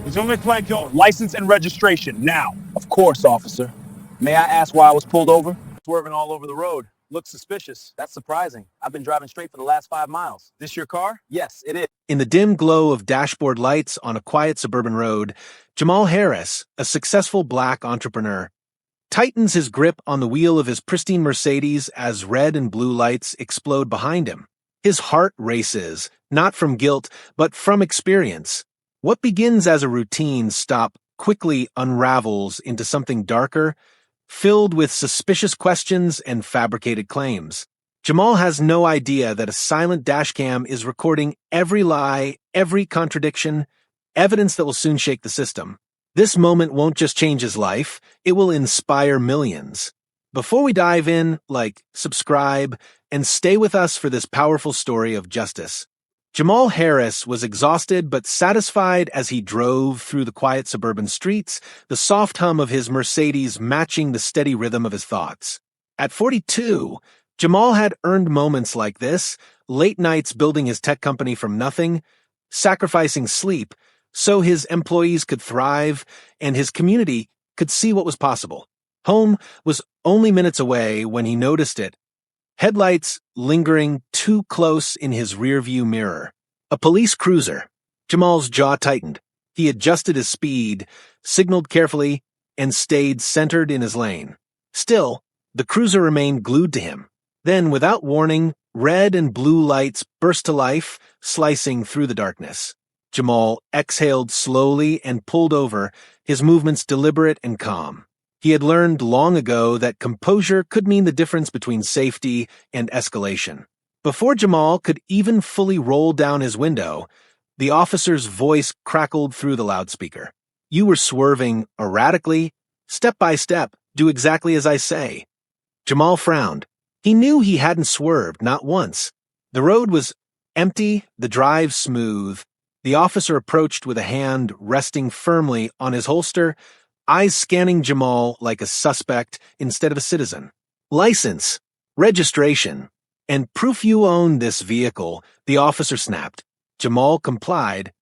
License and registration, now. Of course, officer. May I ask why I was pulled over? Swerving all over the road. Looks suspicious. That's surprising. I've been driving straight for the last 5 miles. This your car? Yes, it is. In the dim glow of dashboard lights on a quiet suburban road, Jamal Harris, a successful black entrepreneur, tightens his grip on the wheel of his pristine Mercedes as red and blue lights explode behind him. His heart races, not from guilt, but from experience. What begins as a routine stop quickly unravels into something darker, filled with suspicious questions and fabricated claims. Jamal has no idea that a silent dashcam is recording every lie, every contradiction, evidence that will soon shake the system. This moment won't just change his life, it will inspire millions. Before we dive in, subscribe, and stay with us for this powerful story of justice. Jamal Harris was exhausted but satisfied as he drove through the quiet suburban streets, the soft hum of his Mercedes matching the steady rhythm of his thoughts. At 42, Jamal had earned moments like this, late nights building his tech company from nothing, sacrificing sleep so his employees could thrive and his community could see what was possible. Home was only minutes away when he noticed it. Headlights lingering too close in his rearview mirror. A police cruiser. Jamal's jaw tightened. He adjusted his speed, signaled carefully, and stayed centered in his lane. Still, the cruiser remained glued to him. Then, without warning, red and blue lights burst to life, slicing through the darkness. Jamal exhaled slowly and pulled over, his movements deliberate and calm. He had learned long ago that composure could mean the difference between safety and escalation. Before Jamal could even fully roll down his window, the officer's voice crackled through the loudspeaker. "You were swerving erratically. Step by step, do exactly as I say." Jamal frowned. He knew he hadn't swerved, not once. The road was empty, the drive smooth. The officer approached with a hand resting firmly on his holster, eyes scanning Jamal like a suspect instead of a citizen. "License, registration, and proof you own this vehicle," the officer snapped. Jamal complied,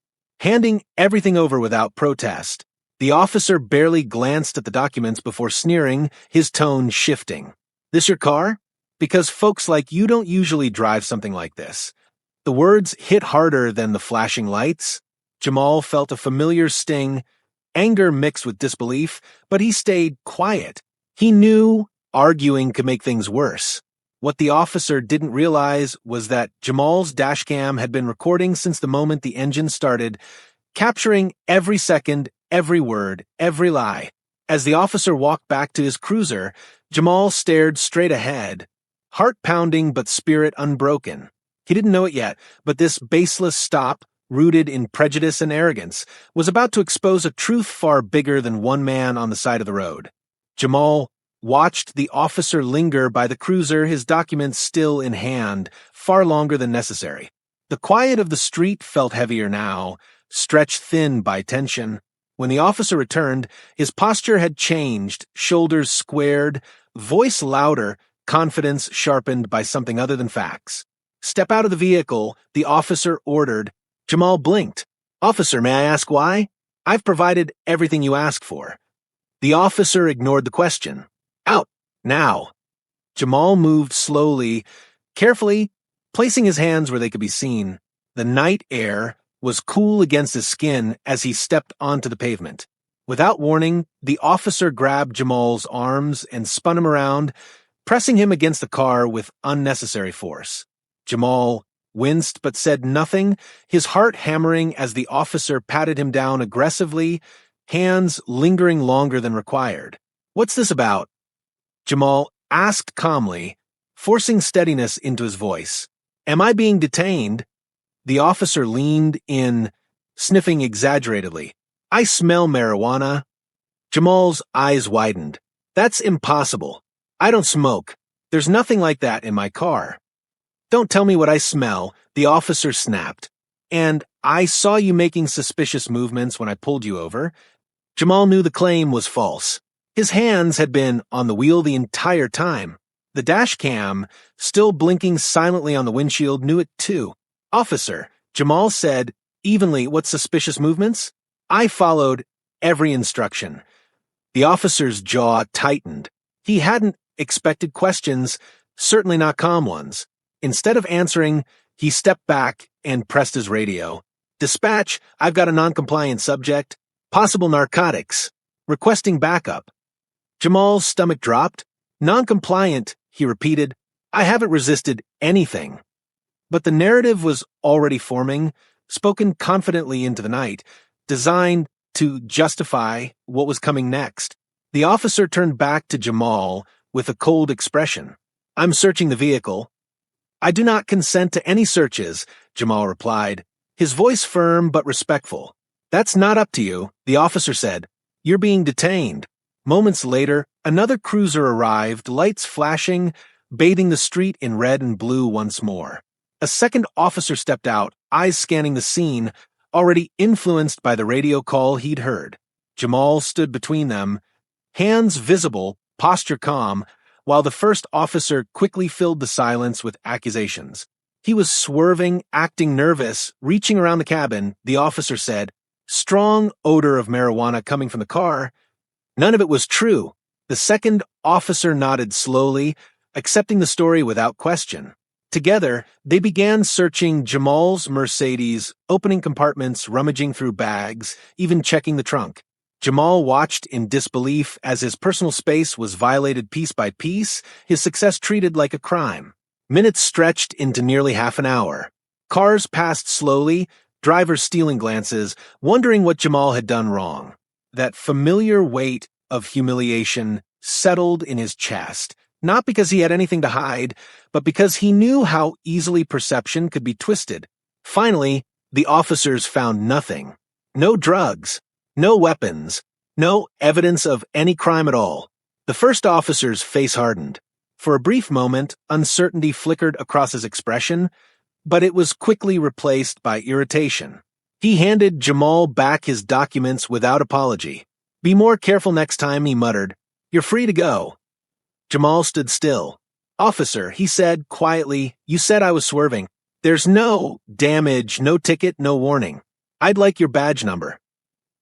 handing everything over without protest. The officer barely glanced at the documents before sneering, his tone shifting. "This your car? Because folks like you don't usually drive something like this." The words hit harder than the flashing lights. Jamal felt a familiar sting, anger mixed with disbelief, but he stayed quiet. He knew arguing could make things worse. What the officer didn't realize was that Jamal's dashcam had been recording since the moment the engine started, capturing every second, every word, every lie. As the officer walked back to his cruiser, Jamal stared straight ahead, heart pounding but spirit unbroken. He didn't know it yet, but this baseless stop, rooted in prejudice and arrogance, was about to expose a truth far bigger than one man on the side of the road. Jamal watched the officer linger by the cruiser, his documents still in hand, far longer than necessary. The quiet of the street felt heavier now, stretched thin by tension. When the officer returned, his posture had changed, shoulders squared, voice louder, confidence sharpened by something other than facts. "Step out of the vehicle," the officer ordered. Jamal blinked. "Officer, may I ask why? I've provided everything you asked for." The officer ignored the question. "Out, now." Jamal moved slowly, carefully, placing his hands where they could be seen. The night air was cool against his skin as he stepped onto the pavement. Without warning, the officer grabbed Jamal's arms and spun him around, pressing him against the car with unnecessary force. Jamal winced but said nothing, his heart hammering as the officer patted him down aggressively, hands lingering longer than required. "What's this about?" Jamal asked calmly, forcing steadiness into his voice. "Am I being detained?" The officer leaned in, sniffing exaggeratedly. "I smell marijuana." Jamal's eyes widened. "That's impossible. I don't smoke. There's nothing like that in my car." "Don't tell me what I smell," the officer snapped. "And I saw you making suspicious movements when I pulled you over." Jamal knew the claim was false. His hands had been on the wheel the entire time. The dash cam, still blinking silently on the windshield, knew it too. "Officer," Jamal said evenly, "what suspicious movements?" I followed every instruction. The officer's jaw tightened. He hadn't expected questions, certainly not calm ones. Instead of answering, he stepped back and pressed his radio. Dispatch, I've got a non-compliant subject. Possible narcotics. Requesting backup. Jamal's stomach dropped. Non-compliant, he repeated. I haven't resisted anything. But the narrative was already forming, spoken confidently into the night, designed to justify what was coming next. The officer turned back to Jamal with a cold expression. I'm searching the vehicle. I do not consent to any searches, Jamal replied, his voice firm but respectful. That's not up to you, the officer said. You're being detained. Moments later, another cruiser arrived, lights flashing, bathing the street in red and blue once more. A second officer stepped out, eyes scanning the scene, already influenced by the radio call he'd heard. Jamal stood between them, hands visible, posture calm, while the first officer quickly filled the silence with accusations. He was swerving, acting nervous, reaching around the cabin, the officer said, strong odor of marijuana coming from the car. None of it was true. The second officer nodded slowly, accepting the story without question. Together, they began searching Jamal's Mercedes, opening compartments, rummaging through bags, even checking the trunk. Jamal watched in disbelief as his personal space was violated piece by piece, his success treated like a crime. Minutes stretched into nearly half an hour. Cars passed slowly, drivers stealing glances, wondering what Jamal had done wrong. That familiar weight of humiliation settled in his chest, not because he had anything to hide, but because he knew how easily perception could be twisted. Finally, the officers found nothing. No drugs, no weapons, no evidence of any crime at all. The first officer's face hardened. For a brief moment, uncertainty flickered across his expression, but it was quickly replaced by irritation. He handed Jamal back his documents without apology. Be more careful next time, he muttered. You're free to go. Jamal stood still. Officer, he said quietly, you said I was swerving. There's no damage, no ticket, no warning. I'd like your badge number.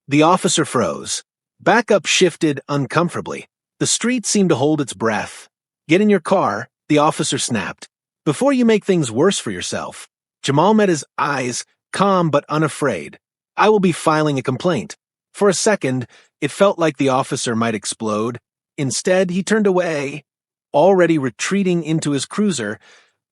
The officer froze. Backup shifted uncomfortably. The street seemed to hold its breath. Get in your car, the officer snapped. Before you make things worse for yourself. Jamal met his eyes, calm but unafraid. I will be filing a complaint. For a second, it felt like the officer might explode. Instead, he turned away, already retreating into his cruiser,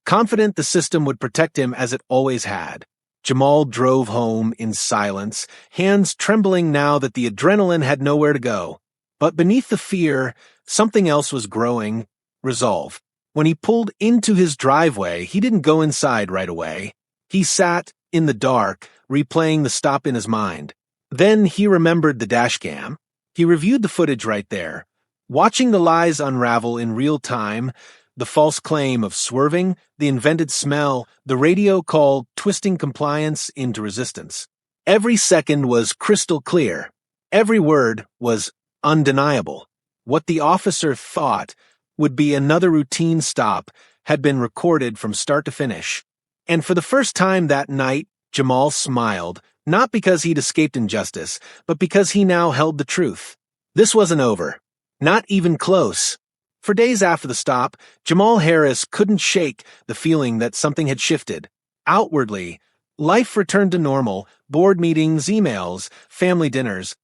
confident the system would protect him as it always had. Jamal drove home in silence, hands trembling now that the adrenaline had nowhere to go. But beneath the fear, something else was growing, resolve. When he pulled into his driveway, he didn't go inside right away. He sat in the dark, replaying the stop in his mind. Then he remembered the dashcam. He reviewed the footage right there, watching the lies unravel in real time, the false claim of swerving, the invented smell, the radio call twisting compliance into resistance. Every second was crystal clear. Every word was undeniable. What the officer thought would be another routine stop had been recorded from start to finish. And for the first time that night, Jamal smiled, not because he'd escaped injustice, but because he now held the truth. This wasn't over. Not even close. For days after the stop, Jamal Harris couldn't shake the feeling that something had shifted. Outwardly, life returned to normal, board meetings, emails, family dinners.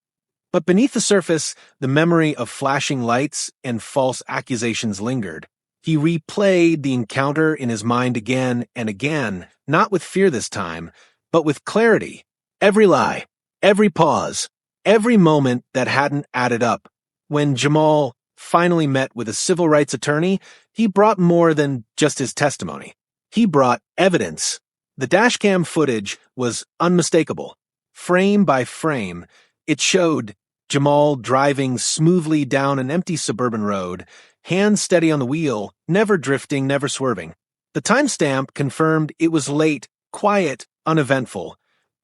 But beneath the surface, the memory of flashing lights and false accusations lingered. He replayed the encounter in his mind again and again, not with fear this time, but with clarity. Every lie, every pause, every moment that hadn't added up. When Jamal finally met with a civil rights attorney, he brought more than just his testimony. He brought evidence. The dashcam footage was unmistakable. Frame by frame, it showed Jamal driving smoothly down an empty suburban road, hands steady on the wheel, never drifting, never swerving. The timestamp confirmed it was late, quiet, uneventful,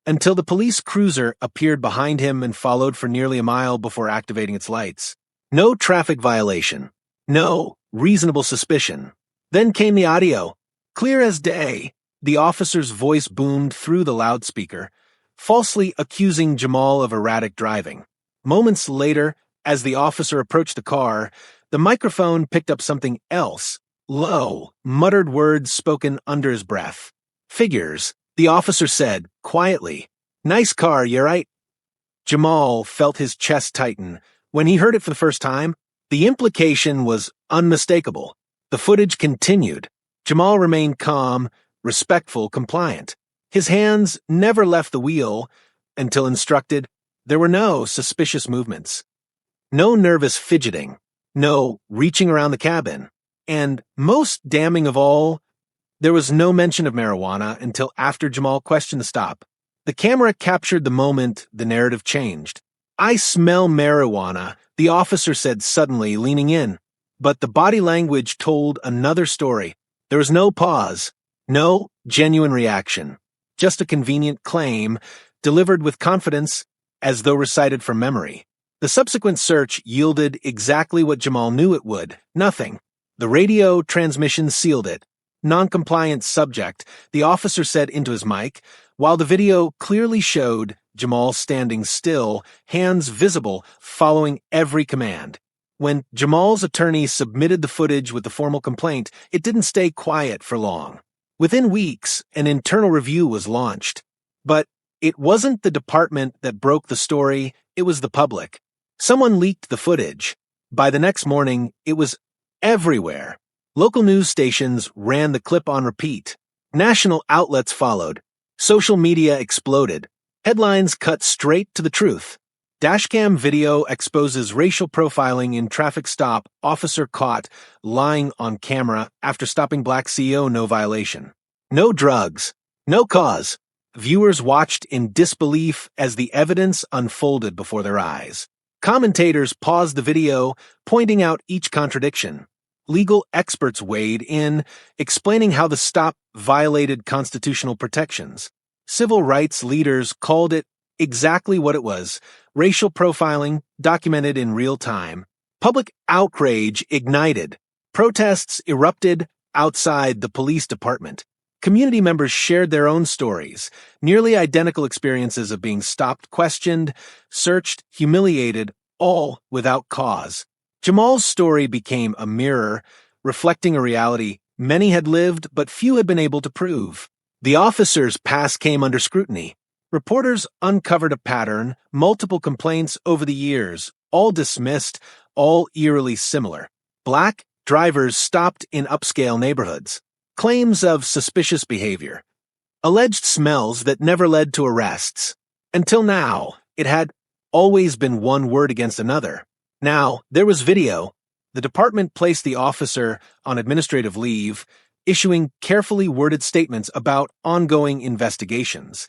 until the police cruiser appeared behind him and followed for nearly a mile before activating its lights. No traffic violation. No reasonable suspicion. Then came the audio. Clear as day, the officer's voice boomed through the loudspeaker. falsely accusing Jamal of erratic driving. Moments later, as the officer approached the car, the microphone picked up something else. Low, muttered words spoken under his breath. Figures, the officer said, quietly. Nice car, you right? Jamal felt his chest tighten. When he heard it for the first time, the implication was unmistakable. The footage continued. Jamal remained calm, respectful, compliant. His hands never left the wheel. Until instructed, there were no suspicious movements. No nervous fidgeting. No reaching around the cabin. And most damning of all, there was no mention of marijuana until after Jamal questioned the stop. The camera captured the moment the narrative changed. I smell marijuana, the officer said suddenly, leaning in. But the body language told another story. There was no pause, no genuine reaction, just a convenient claim, delivered with confidence as though recited from memory. The subsequent search yielded exactly what Jamal knew it would, nothing. The radio transmission sealed it. Non-compliant subject, the officer said into his mic, while the video clearly showed Jamal standing still, hands visible, following every command. When Jamal's attorney submitted the footage with the formal complaint, it didn't stay quiet for long. Within weeks, an internal review was launched. But it wasn't the department that broke the story, it was the public. Someone leaked the footage. By the next morning, it was everywhere. Local news stations ran the clip on repeat. National outlets followed. Social media exploded. Headlines cut straight to the truth. Dashcam video exposes racial profiling in traffic stop, officer caught lying on camera after stopping black CEO, no violation. No drugs. No cause. Viewers watched in disbelief as the evidence unfolded before their eyes. Commentators paused the video, pointing out each contradiction. Legal experts weighed in, explaining how the stop violated constitutional protections. Civil rights leaders called it exactly what it was: racial profiling documented in real time. Public outrage ignited. Protests erupted outside the police department. Community members shared their own stories, nearly identical experiences of being stopped, questioned, searched, humiliated, all without cause. Jamal's story became a mirror, reflecting a reality many had lived but few had been able to prove. The officer's past came under scrutiny. Reporters uncovered a pattern, multiple complaints over the years, all dismissed, all eerily similar. Black drivers stopped in upscale neighborhoods. Claims of suspicious behavior. Alleged smells that never led to arrests. Until now, it had always been one word against another. Now, there was video. The department placed the officer on administrative leave, issuing carefully worded statements about ongoing investigations.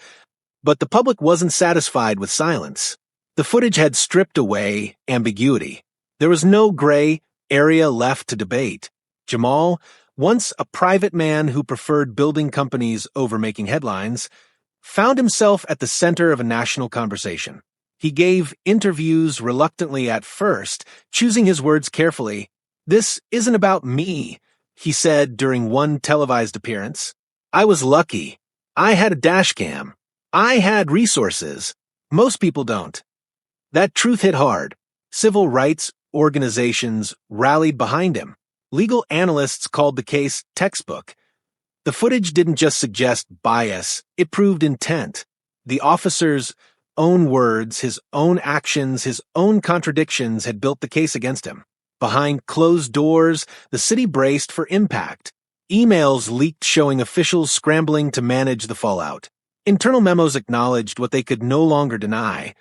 But the public wasn't satisfied with silence. The footage had stripped away ambiguity. There was no gray area left to debate. Jamal, once a private man who preferred building companies over making headlines, found himself at the center of a national conversation. He gave interviews reluctantly at first, choosing his words carefully. "This isn't about me," he said during one televised appearance. "I was lucky. I had a dashcam. I had resources. Most people don't." That truth hit hard. Civil rights organizations rallied behind him. Legal analysts called the case textbook. The footage didn't just suggest bias, it proved intent. The officer's own words, his own actions, his own contradictions had built the case against him. Behind closed doors, the city braced for impact. Emails leaked showing officials scrambling to manage the fallout. Internal memos acknowledged what they could no longer deny.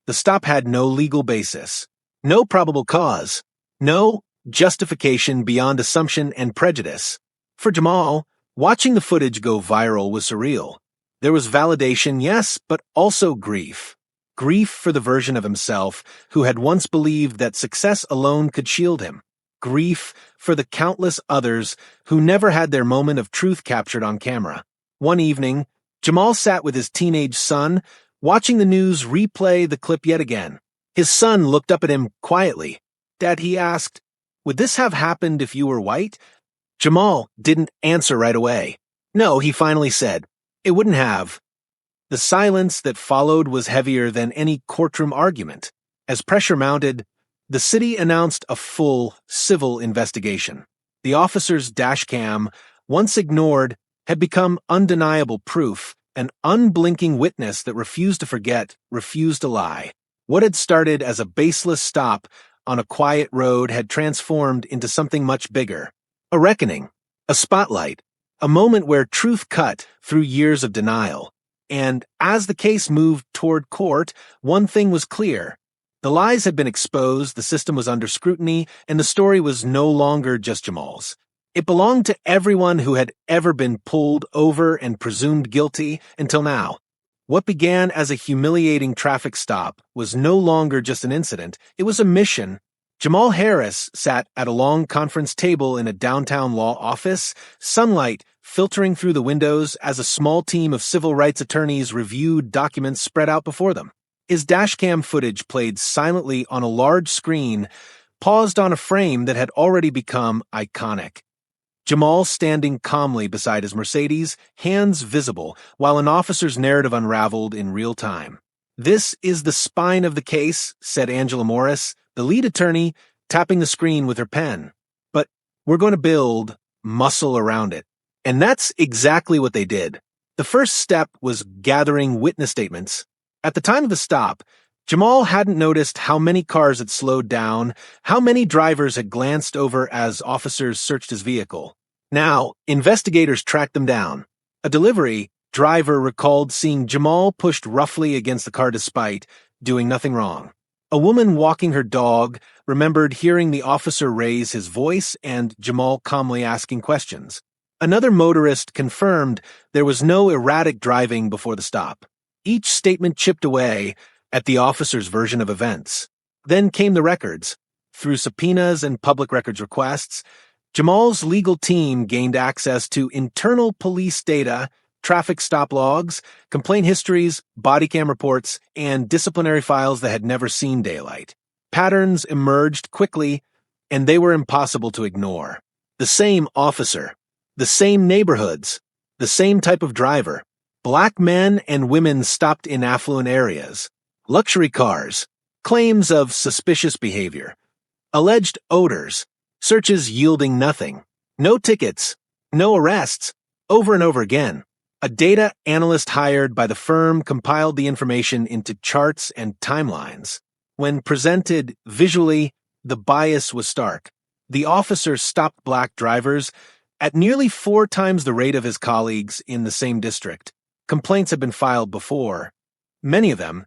The stop had no legal basis, no probable cause, no justification beyond assumption and prejudice. For Jamal, watching the footage go viral was surreal. There was validation, yes, but also grief. Grief for the version of himself who had once believed that success alone could shield him. Grief for the countless others who never had their moment of truth captured on camera. One evening, Jamal sat with his teenage son, watching the news replay the clip yet again. His son looked up at him quietly. "Dad," he asked, "would this have happened if you were white?" Jamal didn't answer right away. "No," he finally said. "It wouldn't have." The silence that followed was heavier than any courtroom argument. As pressure mounted, the city announced a full civil investigation. The officer's dashcam, once ignored, had become undeniable proof, an unblinking witness that refused to forget, refused to lie. What had started as a baseless stop on a quiet road had transformed into something much bigger. A reckoning, a spotlight, a moment where truth cut through years of denial. And as the case moved toward court, one thing was clear. The lies had been exposed, the system was under scrutiny, and the story was no longer just Jamal's. It belonged to everyone who had ever been pulled over and presumed guilty until now. What began as a humiliating traffic stop was no longer just an incident, it was a mission. Jamal Harris sat at a long conference table in a downtown law office, sunlight filtering through the windows as a small team of civil rights attorneys reviewed documents spread out before them. His dashcam footage played silently on a large screen, paused on a frame that had already become iconic. Jamal standing calmly beside his Mercedes, hands visible, while an officer's narrative unraveled in real time. "This is the spine of the case," said Angela Morris, the lead attorney, tapping the screen with her pen. "But we're going to build muscle around it." And that's exactly what they did. The first step was gathering witness statements. At the time of the stop, Jamal hadn't noticed how many cars had slowed down, how many drivers had glanced over as officers searched his vehicle. Now, investigators tracked them down. A delivery driver recalled seeing Jamal pushed roughly against the car despite doing nothing wrong. A woman walking her dog remembered hearing the officer raise his voice and Jamal calmly asking questions. Another motorist confirmed there was no erratic driving before the stop. Each statement chipped away at the officer's version of events. Then came the records. Through subpoenas and public records requests, Jamal's legal team gained access to internal police data, traffic stop logs, complaint histories, bodycam reports, and disciplinary files that had never seen daylight. Patterns emerged quickly, and they were impossible to ignore. The same officer, the same neighborhoods, the same type of driver. Black men and women stopped in affluent areas. Luxury cars. Claims of suspicious behavior. Alleged odors. Searches yielding nothing. No tickets. No arrests. Over and over again. A data analyst hired by the firm compiled the information into charts and timelines. When presented visually, the bias was stark. The officer stopped black drivers at nearly 4 times the rate of his colleagues in the same district. Complaints had been filed before, many of them,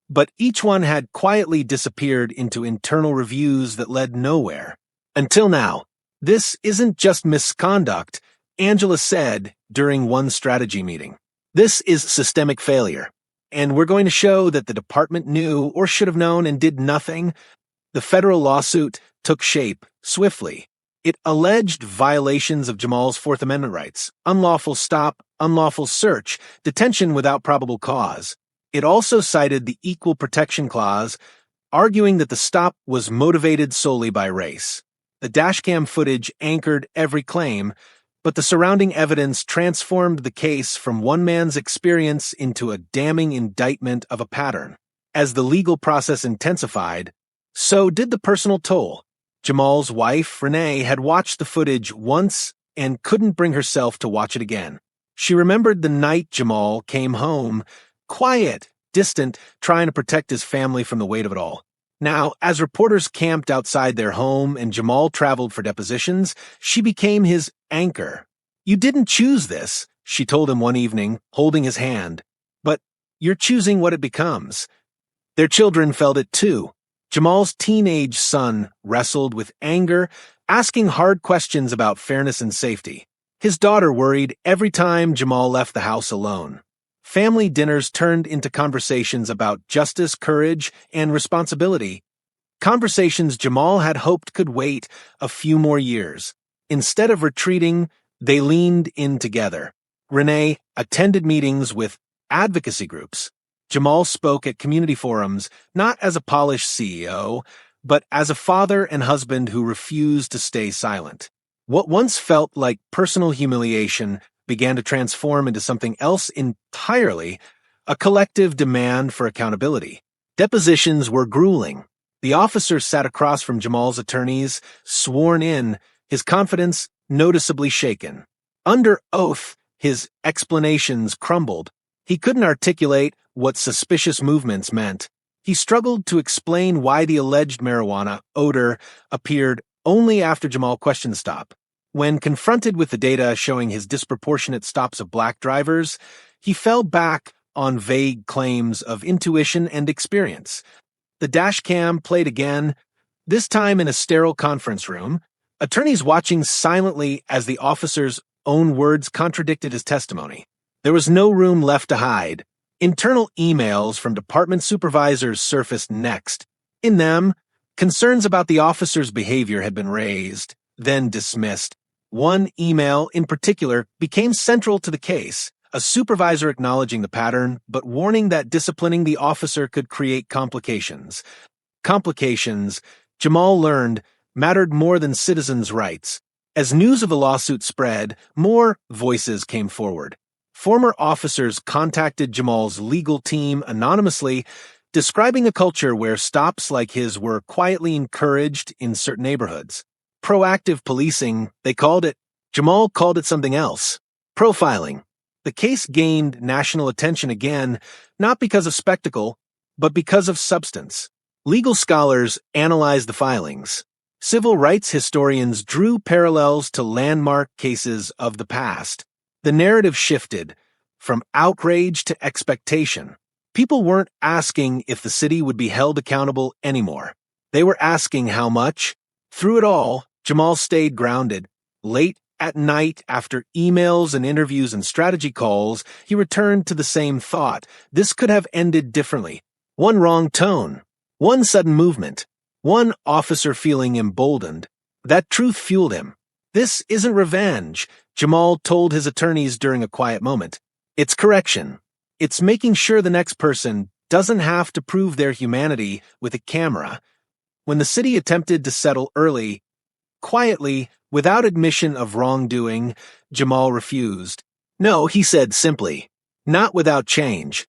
but each one had quietly disappeared into internal reviews that led nowhere. Until now. This isn't just misconduct, Angela said during one strategy meeting. This is systemic failure, and we're going to show that the department knew or should have known and did nothing. The federal lawsuit took shape swiftly. It alleged violations of Jamal's Fourth Amendment rights, unlawful stop, unlawful search, detention without probable cause. It also cited the Equal Protection Clause, arguing that the stop was motivated solely by race. The dashcam footage anchored every claim, but the surrounding evidence transformed the case from one man's experience into a damning indictment of a pattern. As the legal process intensified, so did the personal toll. Jamal's wife, Renee, had watched the footage once and couldn't bring herself to watch it again. She remembered the night Jamal came home, quiet, distant, trying to protect his family from the weight of it all. Now, as reporters camped outside their home and Jamal traveled for depositions, she became his anchor. "You didn't choose this," she told him one evening, holding his hand, "but you're choosing what it becomes." Their children felt it too. Jamal's teenage son wrestled with anger, asking hard questions about fairness and safety. His daughter worried every time Jamal left the house alone. Family dinners turned into conversations about justice, courage, and responsibility. Conversations Jamal had hoped could wait a few more years. Instead of retreating, they leaned in together. Renee attended meetings with advocacy groups. Jamal spoke at community forums, not as a polished CEO, but as a father and husband who refused to stay silent. What once felt like personal humiliation began to transform into something else entirely, a collective demand for accountability. Depositions were grueling. The officer sat across from Jamal's attorneys, sworn in, his confidence noticeably shaken. Under oath, his explanations crumbled. He couldn't articulate what suspicious movements meant. He struggled to explain why the alleged marijuana odor appeared only after Jamal questioned stop. When confronted with the data showing his disproportionate stops of black drivers, he fell back on vague claims of intuition and experience. The dashcam played again, this time in a sterile conference room, attorneys watching silently as the officer's own words contradicted his testimony. There was no room left to hide. Internal emails from department supervisors surfaced next. In them, concerns about the officer's behavior had been raised, then dismissed. One email, in particular, became central to the case, a supervisor acknowledging the pattern, but warning that disciplining the officer could create complications. Complications, Jamal learned, mattered more than citizens' rights. As news of the lawsuit spread, more voices came forward. Former officers contacted Jamal's legal team anonymously, describing a culture where stops like his were quietly encouraged in certain neighborhoods. Proactive policing, they called it. Jamal called it something else. Profiling. The case gained national attention again, not because of spectacle, but because of substance. Legal scholars analyzed the filings. Civil rights historians drew parallels to landmark cases of the past. The narrative shifted from outrage to expectation. People weren't asking if the city would be held accountable anymore. They were asking how much. Through it all, Jamal stayed grounded. Late at night, after emails and interviews and strategy calls, he returned to the same thought. This could have ended differently. One wrong tone, one sudden movement, one officer feeling emboldened. That truth fueled him. This isn't revenge, Jamal told his attorneys during a quiet moment. It's correction. It's making sure the next person doesn't have to prove their humanity with a camera. When the city attempted to settle early, quietly, without admission of wrongdoing, Jamal refused. No, he said simply, not without change.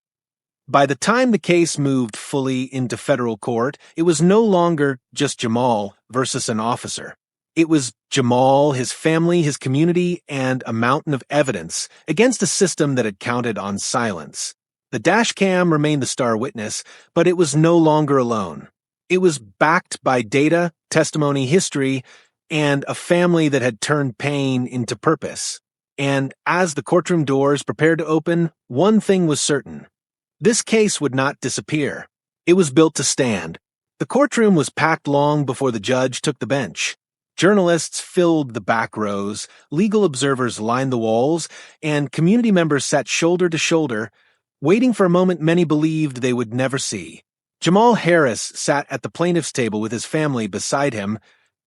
By the time the case moved fully into federal court, it was no longer just Jamal versus an officer. It was Jamal, his family, his community, and a mountain of evidence against a system that had counted on silence. The dashcam remained the star witness, but it was no longer alone. It was backed by data, testimony, history, and a family that had turned pain into purpose. And as the courtroom doors prepared to open, one thing was certain. This case would not disappear. It was built to stand. The courtroom was packed long before the judge took the bench. Journalists filled the back rows, legal observers lined the walls, and community members sat shoulder to shoulder, waiting for a moment many believed they would never see. Jamal Harris sat at the plaintiff's table with his family beside him,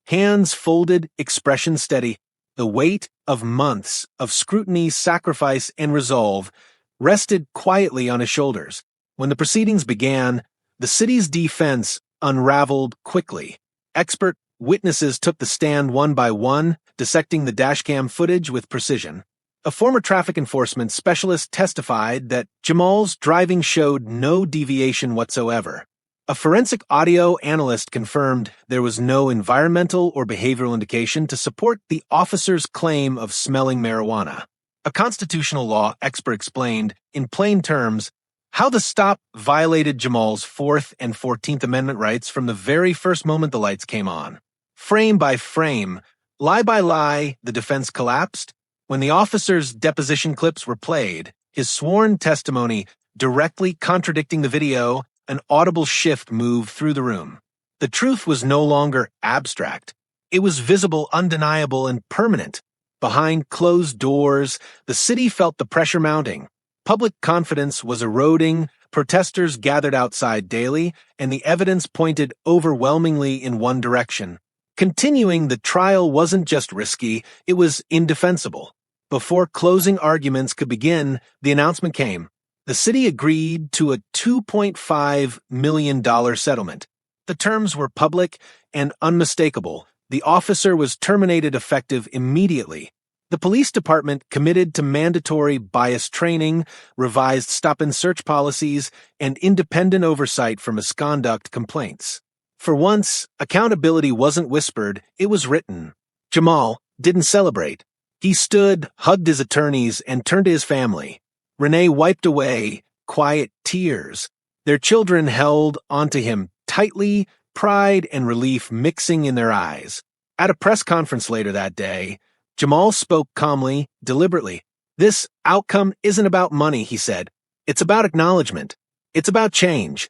hands folded, expression steady. The weight of months of scrutiny, sacrifice, and resolve rested quietly on his shoulders. When the proceedings began, the city's defense unraveled quickly. Expert witnesses took the stand one by one, dissecting the dashcam footage with precision. A former traffic enforcement specialist testified that Jamal's driving showed no deviation whatsoever. A forensic audio analyst confirmed there was no environmental or behavioral indication to support the officer's claim of smelling marijuana. A constitutional law expert explained, in plain terms, how the stop violated Jamal's 4th and 14th Amendment rights from the very first moment the lights came on. Frame by frame, lie by lie, the defense collapsed. When the officer's deposition clips were played, his sworn testimony directly contradicting the video, an audible shift moved through the room. The truth was no longer abstract. It was visible, undeniable, and permanent. Behind closed doors, the city felt the pressure mounting. Public confidence was eroding, protesters gathered outside daily, and the evidence pointed overwhelmingly in one direction. Continuing the trial wasn't just risky, it was indefensible. Before closing arguments could begin, the announcement came. The city agreed to a $2.5 million settlement. The terms were public and unmistakable. The officer was terminated effective immediately. The police department committed to mandatory bias training, revised stop-and-search policies, and independent oversight for misconduct complaints. For once, accountability wasn't whispered, it was written. Jamal didn't celebrate. He stood, hugged his attorneys, and turned to his family. Renee wiped away quiet tears. Their children held onto him tightly, pride and relief mixing in their eyes. At a press conference later that day, Jamal spoke calmly, deliberately. This outcome isn't about money, he said. It's about acknowledgement. It's about change.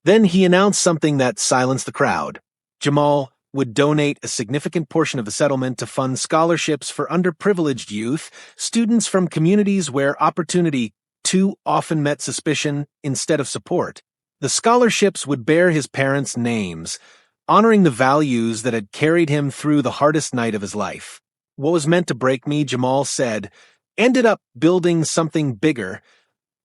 Then he announced something that silenced the crowd. Jamal would donate a significant portion of the settlement to fund scholarships for underprivileged youth, students from communities where opportunity too often met suspicion instead of support. The scholarships would bear his parents' names, honoring the values that had carried him through the hardest night of his life. What was meant to break me, Jamal said, ended up building something bigger.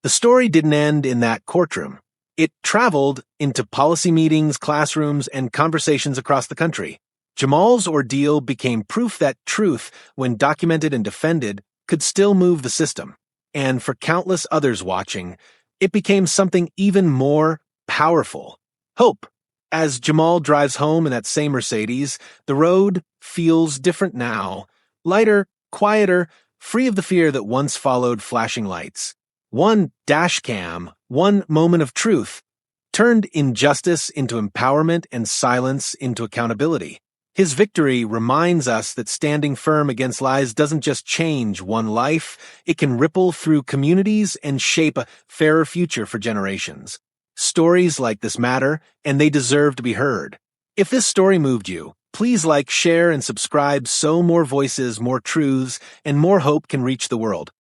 The story didn't end in that courtroom. It traveled into policy meetings, classrooms, and conversations across the country. Jamal's ordeal became proof that truth, when documented and defended, could still move the system. And for countless others watching, it became something even more powerful. Hope. As Jamal drives home in that same Mercedes, the road feels different now. Lighter, quieter, free of the fear that once followed flashing lights. One dashcam, one moment of truth, turned injustice into empowerment and silence into accountability. His victory reminds us that standing firm against lies doesn't just change one life, it can ripple through communities and shape a fairer future for generations. Stories like this matter, and they deserve to be heard. If this story moved you, please like, share, and subscribe so more voices, more truths, and more hope can reach the world.